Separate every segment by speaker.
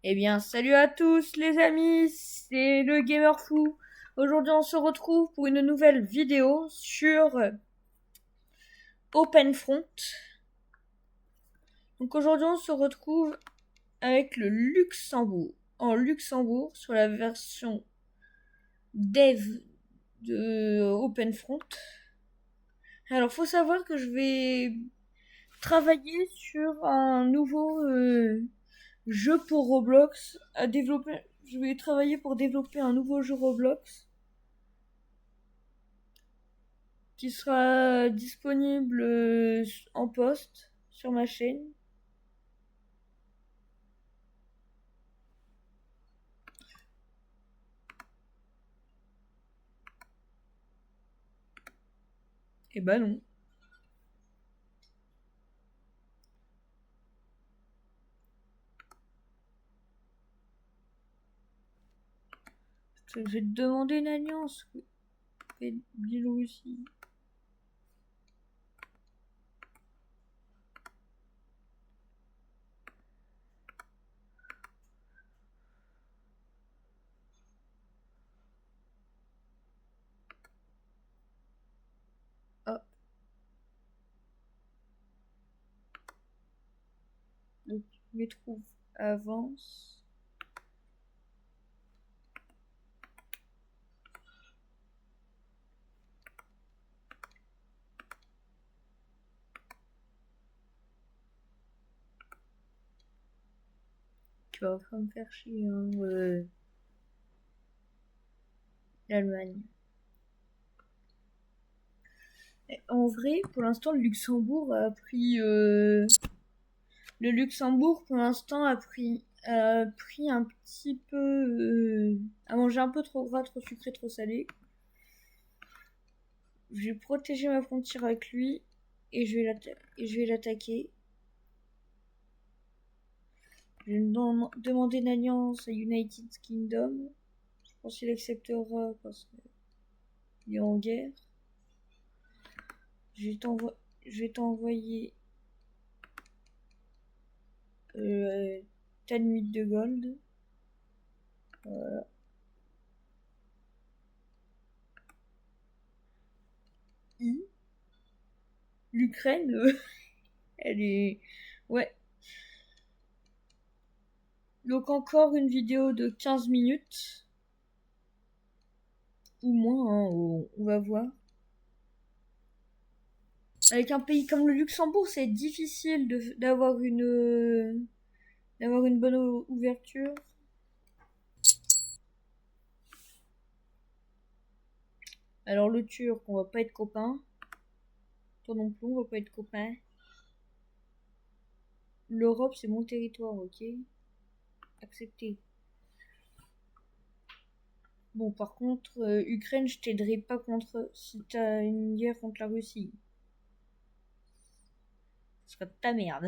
Speaker 1: Eh bien, salut à tous les amis, c'est le Gamer Fou. Aujourd'hui, on se retrouve pour une nouvelle vidéo sur OpenFront. Donc aujourd'hui, on se retrouve avec le Luxembourg. En Luxembourg, sur la version dev de OpenFront. Alors, faut savoir que je vais travailler sur un nouveau jeu pour Roblox à développer. Je vais travailler pour développer un nouveau jeu Roblox qui sera disponible en post sur ma chaîne. Et bah non. Je vais te demander une alliance. Biélorussie. Hop. Donc, mes troupes avancent. Tu vas me faire chier, hein, l'Allemagne. En vrai, pour l'instant, le Luxembourg a pris. Le Luxembourg, pour l'instant, a pris un petit peu. A mangé un peu trop gras, trop sucré, trop salé. Je vais protéger ma frontière avec lui et je vais l'attaquer. Je vais demander une alliance à United Kingdom. Je pense qu'il acceptera parce qu'il est en guerre. Je vais t'envoyer 10 minutes de gold. Voilà. L'Ukraine, elle est... Ouais. Donc encore une vidéo de 15 minutes. Ou moins, hein, on va voir. Avec un pays comme le Luxembourg, c'est difficile d'avoir une bonne ouverture. Alors le Turc, on va pas être copains. Toi non plus, on va pas être copains. L'Europe, c'est mon territoire, ok? Accepté. Bon, par contre, Ukraine, je t'aiderai pas contre si t'as une guerre contre la Russie. Ce serait de ta merde.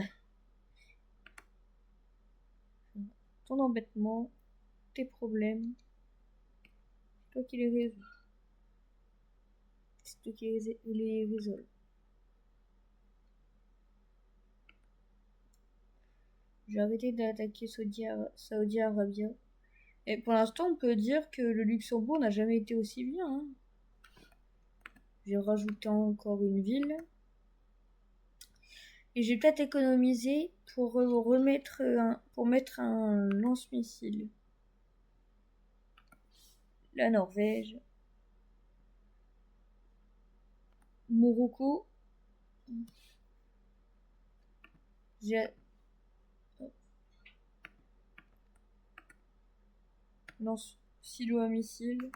Speaker 1: Ton embêtement, tes problèmes, c'est toi qui les résous. C'est toi qui les résolves. J'ai arrêté d'attaquer Saudi Arabia. Et pour l'instant, on peut dire que le Luxembourg n'a jamais été aussi bien. Hein. J'ai rajouté encore une ville. Et j'ai peut-être économisé pour mettre un lance-missile. La Norvège. Morocco. J'ai lance silo à missile.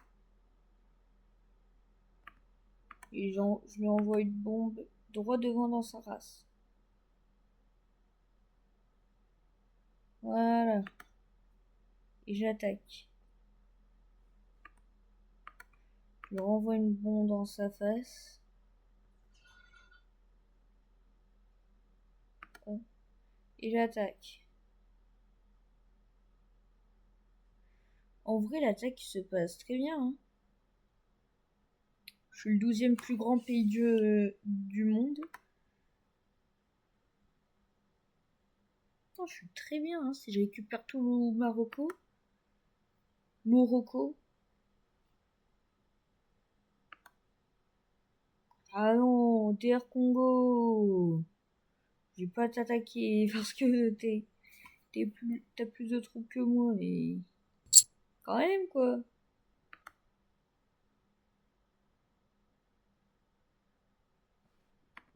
Speaker 1: Et je lui envoie une bombe droit devant dans sa race. Voilà. Et j'attaque. Je lui renvoie une bombe dans sa face. Et j'attaque. En vrai, l'attaque se passe très bien. Hein. Je suis le 12e plus grand pays du monde. l'instant, je suis très bien. Hein. Si je récupère tout le Morocco. Ah non, DR Congo. Je vais pas t'attaquer parce que t'as plus de troupes que moi, mais quand même quoi.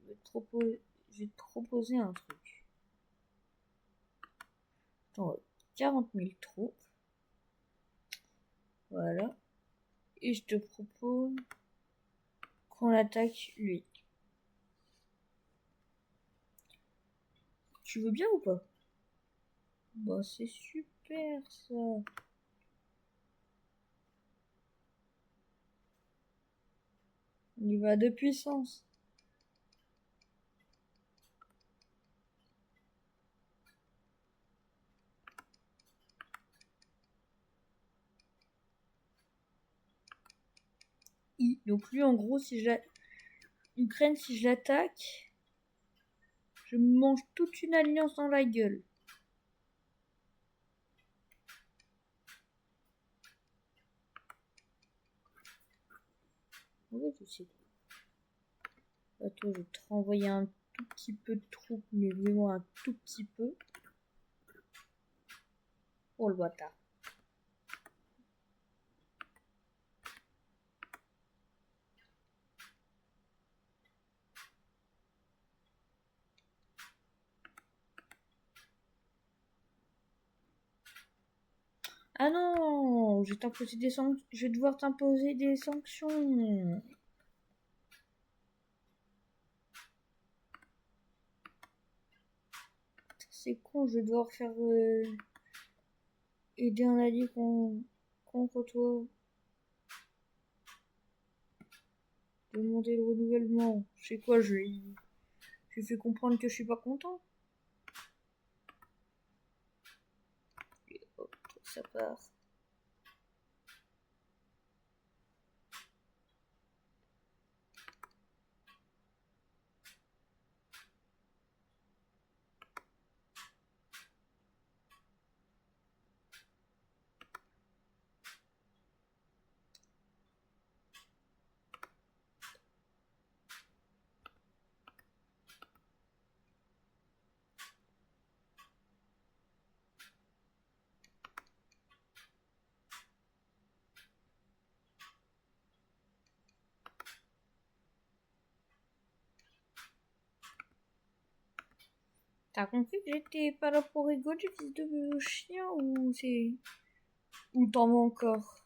Speaker 1: Je vais te proposer un truc. Attends, 40 000 troupes. Voilà. Et je te propose qu'on attaque lui. Tu veux bien ou pas? Bah c'est super ça. On y va de puissance. Donc lui en gros si je Ukraine si je l'attaque, je me mange toute une alliance dans la gueule. Ouais, je sais. Attends, je vais te renvoyer un tout petit peu de troupes, mais vraiment un tout petit peu. Oh le bâtard. Ah non, je vais devoir t'imposer des sanctions. C'est con, je vais devoir faire aider un allié contre toi. Demander le renouvellement. Je sais quoi, je lui fais comprendre que je suis pas content. Et hop, ça part. T'as compris que j'étais pas là pour rigoler, fils de chien, ou c'est... Ou t'en veux encore?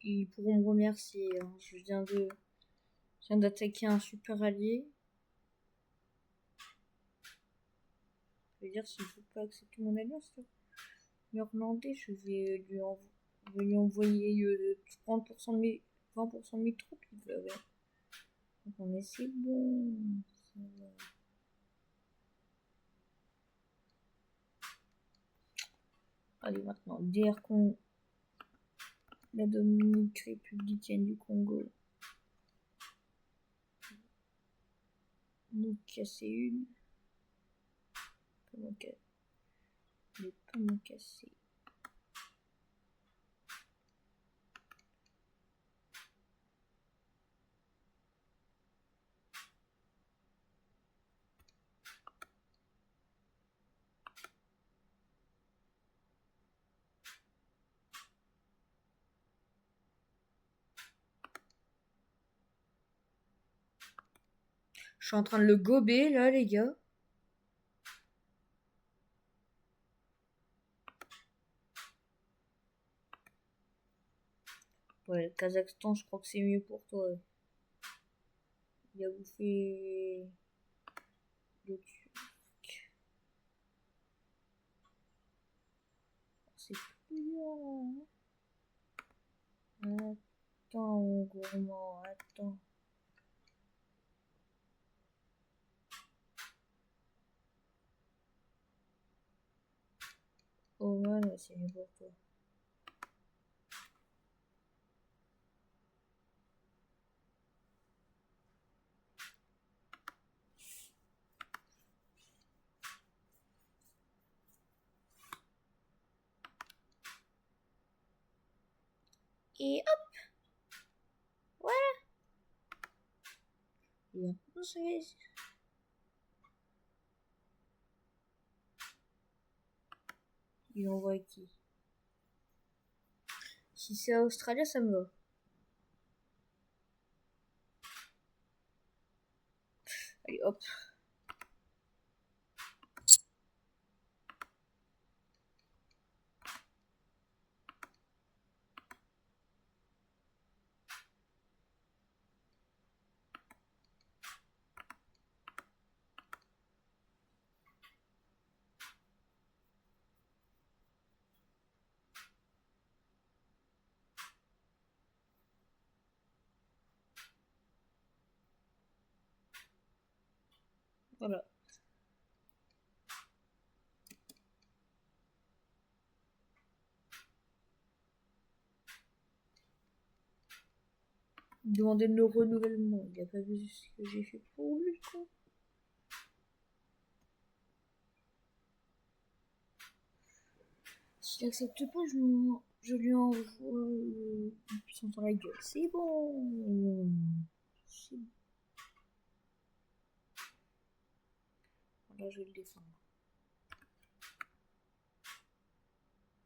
Speaker 1: Ils pourront me remercier. Hein. Je viens d'attaquer un super allié. Je veux dire, s'il ne faut pas accepter mon alliance, néerlandais, je vais lui envoyer 30% de mes 20% de mes troupes. Donc on est c'est bon. Allez, maintenant, dire qu'on la Dominique républicaine du Congo nous casser une. Mais pas m'en casser. Je suis en train de le gober là, les gars. Ouais, le Kazakhstan, je crois que c'est mieux pour toi. Il a bouffé le Turc. C'est plus dur là. Attends, mon gourmand, attends. Oh voilà, c'est mieux pour toi. Et hop, voilà. Et on se laisse. Il envoie qui? Si c'est Australia, ça me va. Allez, hop. Voilà. Demander le renouvellement. Il a pas vu ce que j'ai fait pour lui, quoi. S'il accepte pas, je lui envoie une puissance dans la gueule. C'est bon. C'est bon. Là, je vais le défendre.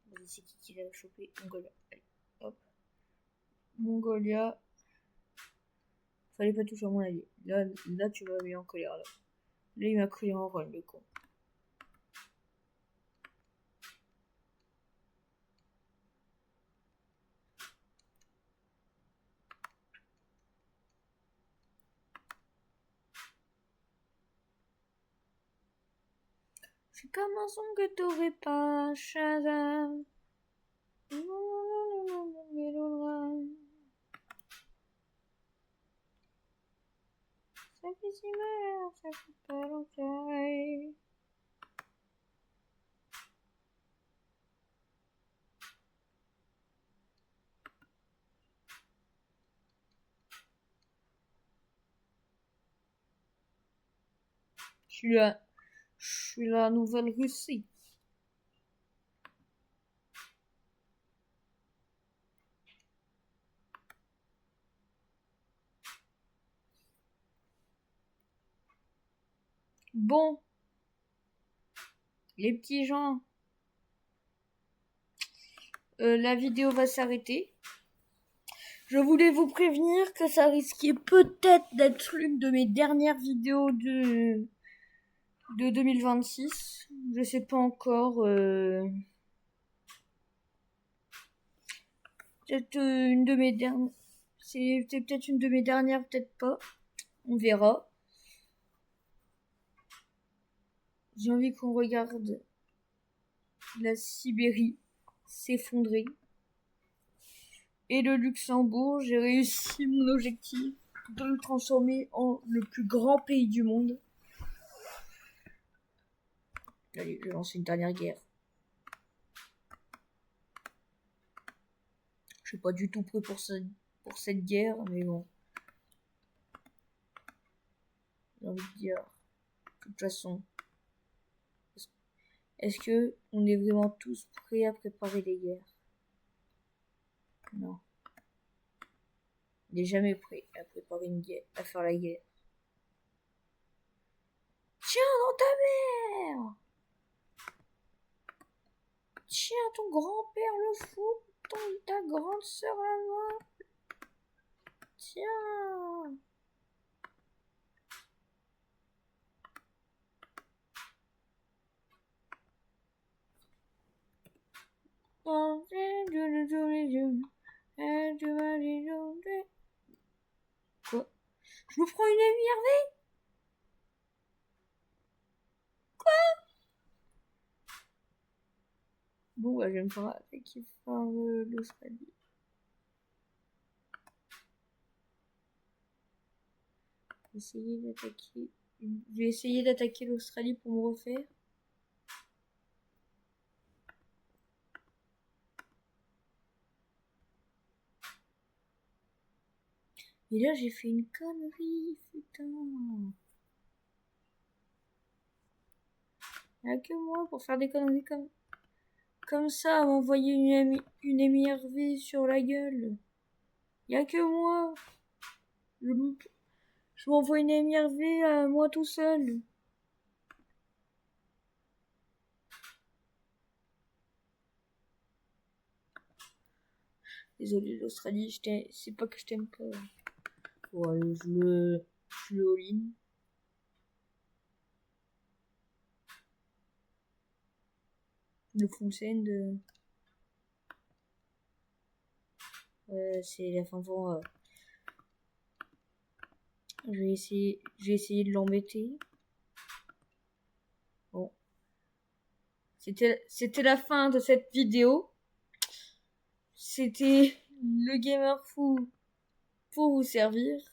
Speaker 1: Vas-y, c'est qui l'a chopé? Mongolia. Allez, hop. Mongolia. Fallait pas toucher à mon allié. Là, tu m'as mis en colère. Là, il m'a crié en rôle, le con. C'est comme un son que t'aurais pas, Shazam. Ça fait si mal, ça fait pas longtemps. Je suis la Nouvelle-Russie. Bon, les petits gens, la vidéo va s'arrêter. Je voulais vous prévenir que ça risquait peut-être d'être l'une de mes dernières vidéos de 2026. Je sais pas encore. Peut-être une de mes dernières. C'était peut-être une de mes dernières, peut-être pas. On verra. J'ai envie qu'on regarde la Sibérie s'effondrer. Et le Luxembourg, j'ai réussi mon objectif de le transformer en le plus grand pays du monde. Allez, je lance une dernière guerre. Je suis pas du tout prêt pour cette guerre, mais bon. J'ai envie de dire, de toute façon, est-ce que on est vraiment tous prêts à préparer les guerres? Non. On n'est jamais prêt à préparer une guerre, à faire la guerre. Tiens, dans ta mère! Tiens, ton grand-père le fou, ta grande sœur la noire. Tiens! Je me prends une énervée. Bon, bah, je vais me faire attaquer par l'Australie. Je vais essayer d'attaquer l'Australie pour me refaire. Et là, j'ai fait une connerie, putain. Il n'y a que moi pour faire des conneries comme ça, à m'envoyer une énervée sur la gueule. Il n'y a que moi. Je m'envoie une énervée à moi tout seul. Désolé l'Australie, c'est pas que je t'aime pas. Bon, allez, je le all-in. Le full send. C'est la fin pour. Je vais essayer de l'embêter. Bon. C'était la fin de cette vidéo. C'était le gamer fou pour vous servir.